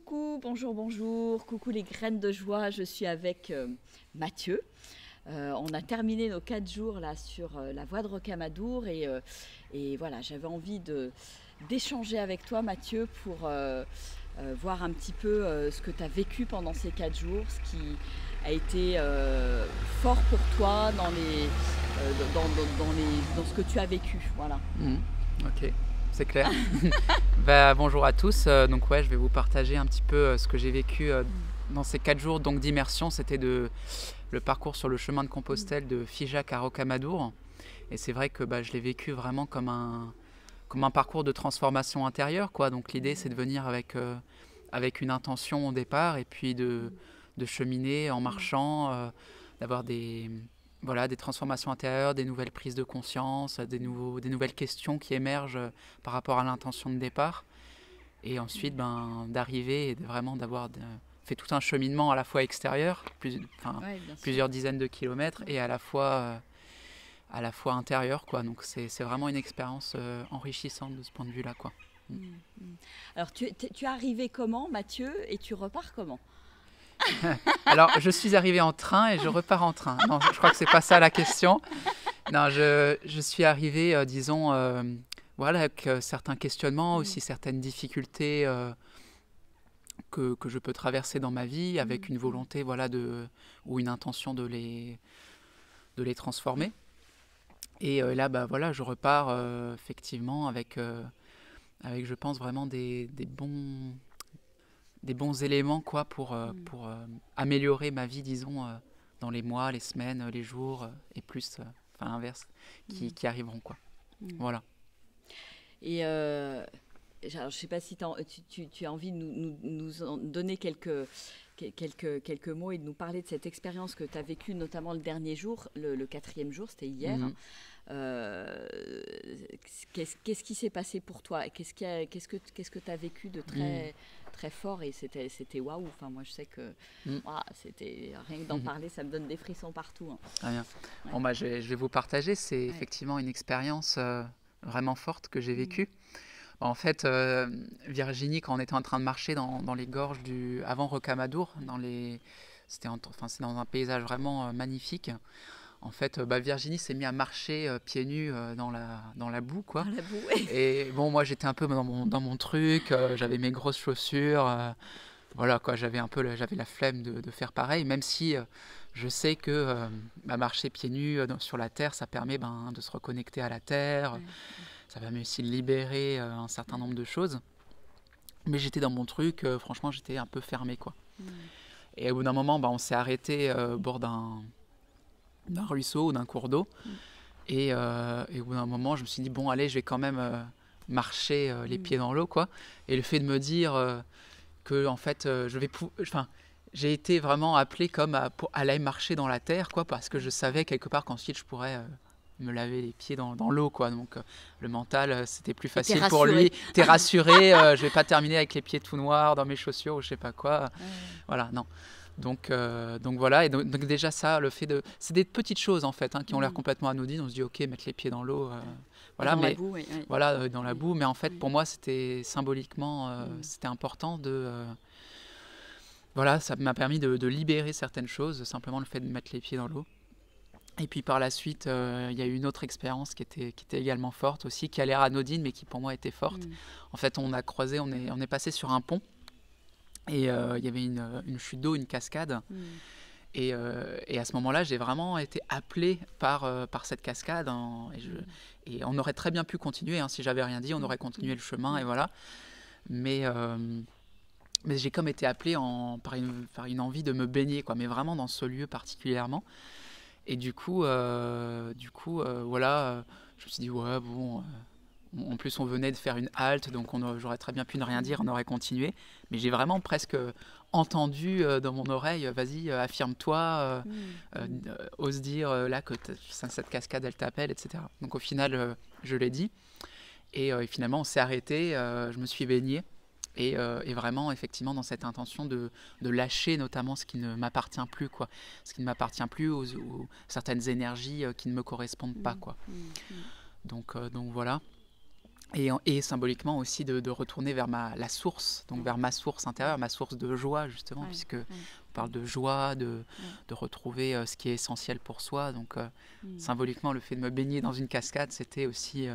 Coucou, bonjour, bonjour, coucou les graines de joie, je suis avec Mathieu. On a terminé nos 4 jours là sur la voie de Rocamadour et voilà, j'avais envie d'échanger avec toi Mathieu pour voir un petit peu ce que tu as vécu pendant ces 4 jours, ce qui a été fort pour toi dans ce que tu as vécu. Voilà. Ok, c'est clair. Bonjour à tous. Donc ouais, je vais vous partager un petit peu ce que j'ai vécu dans ces 4 jours d'immersion. C'était le parcours sur le chemin de Compostelle de Figeac à Rocamadour. Et c'est vrai que je l'ai vécu vraiment comme un parcours de transformation intérieure, quoi. Donc l'idée, c'est de venir avec une intention au départ et puis de cheminer en marchant, d'avoir des transformations intérieures, des nouvelles prises de conscience, des nouvelles questions qui émergent par rapport à l'intention de départ. Et ensuite, d'arriver et d'avoir fait tout un cheminement à la fois extérieur, plusieurs dizaines de kilomètres, et à la fois intérieur, quoi. Donc c'est vraiment une expérience enrichissante de ce point de vue-là, quoi. Alors tu es arrivé comment, Mathieu, et tu repars comment? Alors, je suis arrivé en train et je repars en train. Non, je crois que c'est pas ça la question. Non, je suis arrivé, avec certains questionnements, aussi certaines difficultés que je peux traverser dans ma vie, avec une volonté, ou une intention de les transformer. Et là, je repars effectivement avec, je pense, vraiment des bons éléments, quoi, pour améliorer ma vie, disons, dans les mois, les semaines, les jours et plus, l'inverse, qui arriveront, quoi. Voilà. Et je ne sais pas si tu as envie de nous en donner quelques mots et de nous parler de cette expérience que tu as vécue, notamment le dernier jour, le 4e jour, c'était hier. Qu'est-ce qui s'est passé pour toi? Qu'est-ce que tu as vécu de très fort? Et c'était waouh. Enfin, moi, je sais que c'était rien que d'en parler, ça me donne des frissons partout. Hein. Très bien. Ouais. Bon, je vais vous partager. C'est effectivement une expérience vraiment forte que j'ai vécue. En fait, Virginie, quand on était en train de marcher dans les gorges avant Rocamadour, c'est dans un paysage vraiment magnifique. En fait, Virginie s'est mise à marcher pieds nus dans la boue, quoi. Dans la boue, ouais. Et bon, moi, j'étais un peu dans mon truc. J'avais mes grosses chaussures. Voilà, quoi. J'avais la flemme de faire pareil, même si je sais que marcher pieds nus sur la terre, ça permet de se reconnecter à la terre. Ça va aussi libérer un certain nombre de choses. Mais j'étais dans mon truc. Franchement, j'étais un peu fermé, quoi. Et au bout d'un moment, on s'est arrêté au bord d'un ruisseau ou d'un cours d'eau. Et au bout d'un moment, je me suis dit, bon, allez, je vais quand même marcher les pieds dans l'eau, quoi. Et le fait de me dire que, en fait, j'ai été vraiment appelé comme à aller marcher dans la terre, quoi, parce que je savais quelque part qu'ensuite je pourrais me laver les pieds dans l'eau, quoi. Donc le mental, c'était plus facile pour lui. T'es rassuré, je vais pas terminer avec les pieds tout noirs dans mes chaussures ou je sais pas quoi. Voilà, non. Donc voilà, et donc déjà ça, c'est des petites choses en fait qui ont l'air complètement anodines. On se dit ok, mettre les pieds dans l'eau, voilà, mais dans la boue. Mais en fait, pour moi, c'était symboliquement, c'était important ça m'a permis de libérer certaines choses, simplement le fait de mettre les pieds dans l'eau. Et puis par la suite, il y a eu une autre expérience qui était également forte aussi, qui a l'air anodine, mais qui pour moi était forte. En fait, on est passé sur un pont. Et il y avait une chute d'eau, une cascade. Et à ce moment-là, j'ai vraiment été appelé par cette cascade. Et on aurait très bien pu continuer. Si j'avais rien dit, on aurait continué le chemin. Et voilà. Mais j'ai comme été appelé par une envie de me baigner, quoi. Mais vraiment dans ce lieu particulièrement. Et du coup, je me suis dit, ouais, bon... En plus, on venait de faire une halte, donc j'aurais très bien pu ne rien dire, on aurait continué. Mais j'ai vraiment presque entendu dans mon oreille, vas-y, affirme-toi, ose dire là que cette cascade, elle t'appelle, etc. Donc au final, je l'ai dit. Et finalement, on s'est arrêté, je me suis baigné. Et vraiment, effectivement, dans cette intention de lâcher notamment ce qui ne m'appartient plus, quoi. Ce qui ne m'appartient plus, ou certaines énergies qui ne me correspondent pas, quoi. Donc voilà. Et symboliquement aussi de retourner vers la source, donc vers ma source intérieure, ma source de joie justement, puisque on parle de joie, de retrouver ce qui est essentiel pour soi. Donc symboliquement, le fait de me baigner dans une cascade, c'était aussi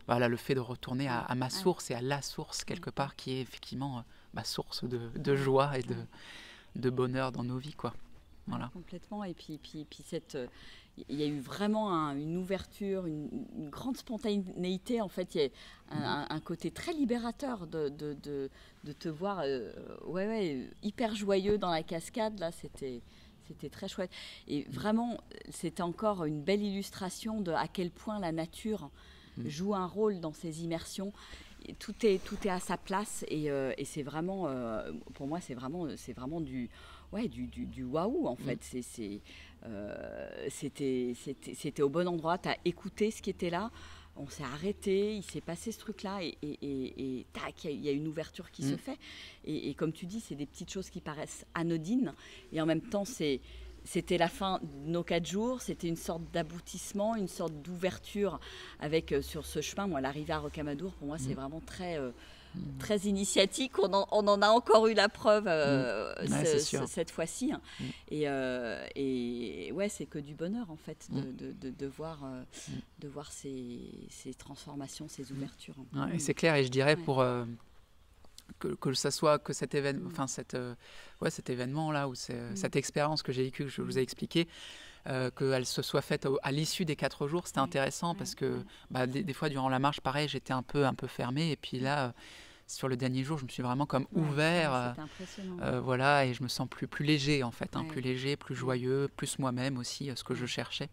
voilà, le fait de retourner à ma source et à la source quelque part, qui est effectivement ma source de joie et de bonheur dans nos vies, quoi. Voilà. Complètement. Et puis il y a eu vraiment une ouverture, une grande spontanéité. En fait, il y a un côté très libérateur de te voir hyper joyeux dans la cascade. Là, c'était très chouette. Et vraiment, c'était encore une belle illustration de à quel point la nature joue un rôle dans ces immersions. Et tout est à sa place. Et c'est vraiment, pour moi, c'est vraiment du waouh, en fait. C'était au bon endroit, tu as écouté ce qui était là, on s'est arrêté, il s'est passé ce truc-là et tac, il y a une ouverture qui se fait. Et comme tu dis, c'est des petites choses qui paraissent anodines et en même temps, c'était la fin de nos 4 jours, c'était une sorte d'aboutissement, une sorte d'ouverture avec sur ce chemin. Moi, l'arrivée à Rocamadour, pour moi, c'est vraiment très initiatique. On en a encore eu la preuve cette fois-ci. Et ouais, c'est que du bonheur en fait de voir ces transformations, ces ouvertures. Ouais, et c'est clair, et je dirais pour que ça soit que cet événement, enfin cet événement là ou cette expérience que j'ai vécue, que je vous ai expliqué, qu'elle se soit faite à l'issue des 4 jours, c'était intéressant parce que des fois durant la marche, pareil, j'étais un peu fermé, et puis là sur le dernier jour, je me suis vraiment comme ouvert, voilà, et je me sens plus léger en fait, plus léger, plus joyeux, plus moi-même aussi, ce que je cherchais.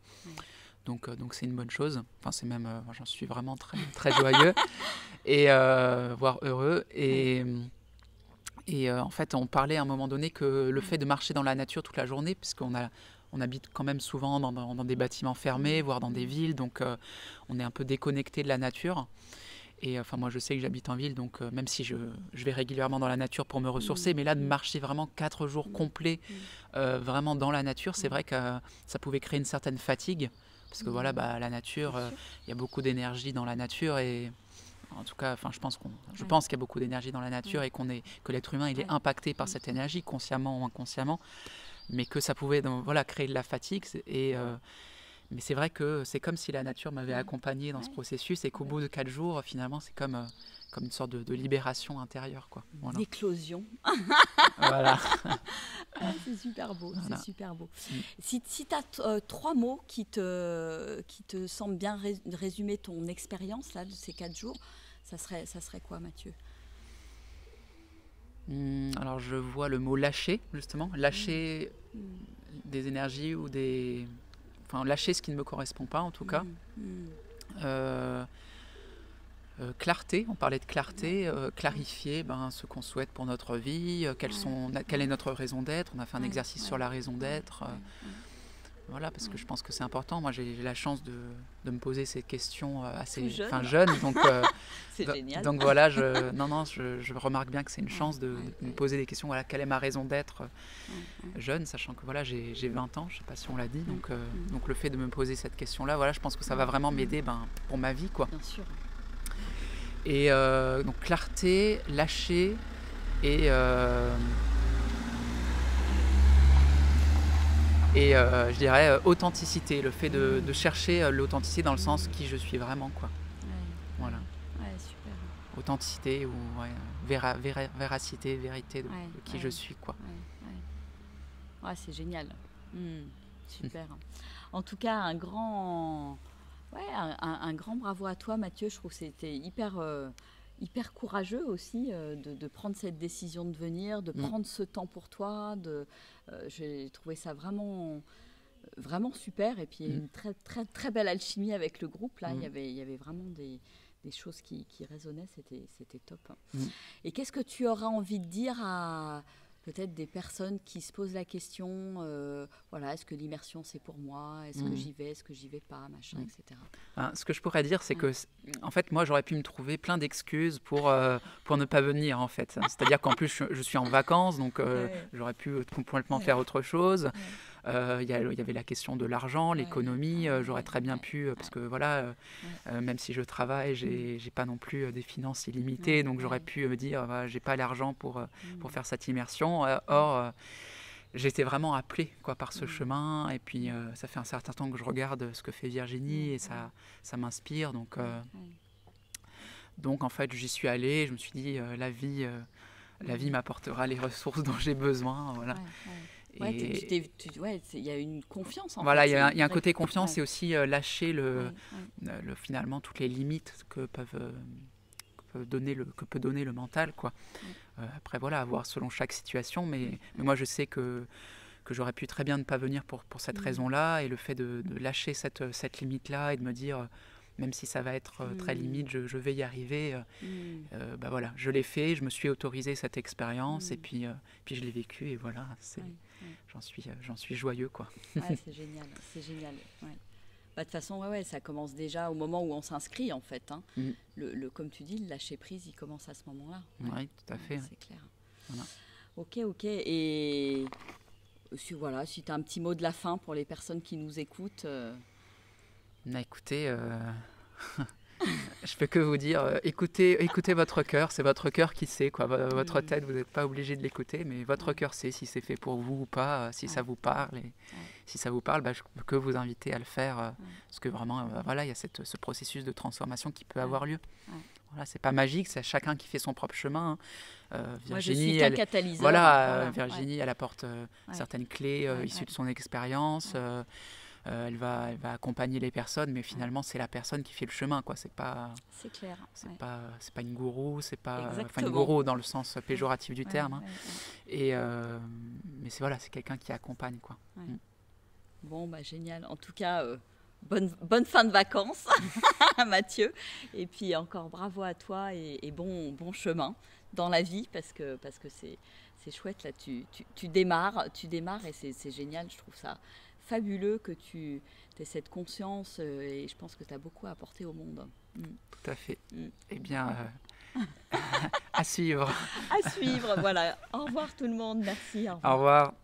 Donc c'est une bonne chose. Enfin, c'est même, j'en suis vraiment très très joyeux et voire heureux. Et en fait, on parlait à un moment donné que le fait de marcher dans la nature toute la journée, puisqu'on habite quand même souvent dans des bâtiments fermés, voire dans des villes, donc on est un peu déconnecté de la nature. Et enfin, moi, je sais que j'habite en ville, donc même si je vais régulièrement dans la nature pour me ressourcer, mais là, de marcher vraiment 4 jours complets, vraiment dans la nature, c'est vrai que ça pouvait créer une certaine fatigue, parce que voilà, la nature, il y a beaucoup d'énergie dans la nature, et en tout cas, enfin, je pense qu'il y a beaucoup d'énergie dans la nature, et que l'être humain, il est impacté par cette énergie, consciemment ou inconsciemment, mais que ça pouvait créer de la fatigue, mais c'est vrai que c'est comme si la nature m'avait accompagné dans ce processus, et qu'au bout de 4 jours, finalement, c'est comme une sorte de libération intérieure, quoi. Voilà. D'éclosion. Voilà. C'est super beau, voilà. C'est super beau. Si tu as 3 mots qui te semblent bien résumer ton expérience là, de ces 4 jours, ça serait quoi, Mathieu ? Alors, je vois le mot lâcher, justement. Lâcher des énergies ou des... Enfin, lâcher ce qui ne me correspond pas, en tout cas. Clarté, on parlait de clarté, clarifier ce qu'on souhaite pour notre vie, quelle est notre raison d'être. On a fait un exercice sur la raison d'être. Voilà, parce que je pense que c'est important. Moi, j'ai la chance de me poser ces questions assez jeune. Donc, c'est génial. Donc voilà, je remarque bien que c'est une chance de me poser des questions. Voilà, quelle est ma raison d'être jeune, sachant que voilà, j'ai 20 ans, je ne sais pas si on l'a dit. Donc le fait de me poser cette question-là, voilà, je pense que ça va vraiment m'aider pour ma vie, quoi. Bien sûr. Et donc clarté, lâcher et je dirais authenticité, le fait de chercher l'authenticité dans le sens qui je suis vraiment, quoi. Voilà. Ouais, super. Authenticité ou véracité, vérité de qui je suis, quoi. Ouais, c'est génial. Super. En tout cas, un grand bravo à toi, Mathieu. Je trouve que c'était hyper courageux aussi de prendre cette décision de venir, de prendre ce temps pour toi. J'ai trouvé ça vraiment super. Et puis il y a une très, très, très belle alchimie avec le groupe. Là, il y avait vraiment des choses qui résonnaient. C'était top. Et qu'est-ce que tu auras envie de dire à peut-être des personnes qui se posent la question, est-ce que l'immersion c'est pour moi, est-ce que j'y vais, est-ce que j'y vais pas, machin, etc. Ce que je pourrais dire, c'est que, en fait, moi, j'aurais pu me trouver plein d'excuses pour ne pas venir, en fait. C'est-à-dire qu'en plus, je suis en vacances, donc j'aurais pu complètement faire autre chose. Il y avait la question de l'argent, l'économie. J'aurais très bien pu, parce que voilà, même si je travaille, j'ai pas non plus des finances illimitées, donc j'aurais pu me dire, j'ai pas l'argent pour faire cette immersion. Or, j'étais vraiment appelée par ce chemin, et puis ça fait un certain temps que je regarde ce que fait Virginie, et ça m'inspire. Donc en fait, j'y suis allée, je me suis dit, la vie m'apportera les ressources dont j'ai besoin. Voilà. Il y a une confiance en voilà, fait. Il y a un côté confiance, et aussi lâcher finalement toutes les limites que peut donner le mental, quoi. Après voilà, à voir selon chaque situation, mais moi je sais que j'aurais pu très bien ne pas venir pour cette raison-là, et le fait de lâcher cette limite-là et de me dire, même si ça va être très limite, je vais y arriver. Voilà, je l'ai fait, je me suis autorisé cette expérience, et puis je l'ai vécu, et voilà, j'en suis joyeux, quoi. C'est génial, c'est génial. Ouais. De toute façon, ça commence déjà au moment où on s'inscrit, en fait. Hein. Comme tu dis, le lâcher prise, il commence à ce moment-là. Oui, tout à fait. C'est clair. Voilà. Ok. Et si tu as un petit mot de la fin pour les personnes qui nous écoutent. Écoutez, je peux que vous dire, écoutez votre cœur, c'est votre cœur qui sait, quoi. Votre tête, vous n'êtes pas obligé de l'écouter, mais votre cœur sait si c'est fait pour vous ou pas, si ça vous parle. Et si ça vous parle, je peux que vous inviter à le faire, parce que vraiment, il y a ce processus de transformation qui peut avoir lieu. Voilà, c'est pas magique, c'est chacun qui fait son propre chemin. Virginie, moi, je suis qu'un catalyseur. Virginie, elle apporte certaines clés issues de son expérience. Elle va accompagner les personnes, mais finalement c'est la personne qui fait le chemin, quoi. C'est clair. C'est pas une gourou, c'est pas une gourou dans le sens péjoratif du terme. Mais c'est quelqu'un qui accompagne, quoi. Bon, génial. En tout cas, bonne fin de vacances, Mathieu. Et puis encore bravo à toi, et bon chemin dans la vie, parce que c'est chouette là. Tu démarres, et c'est génial. Je trouve ça fabuleux que tu aies cette conscience, et je pense que tu as beaucoup à apporter au monde. Tout à fait. Eh bien, à suivre. À suivre, voilà. Au revoir tout le monde, merci. Au revoir.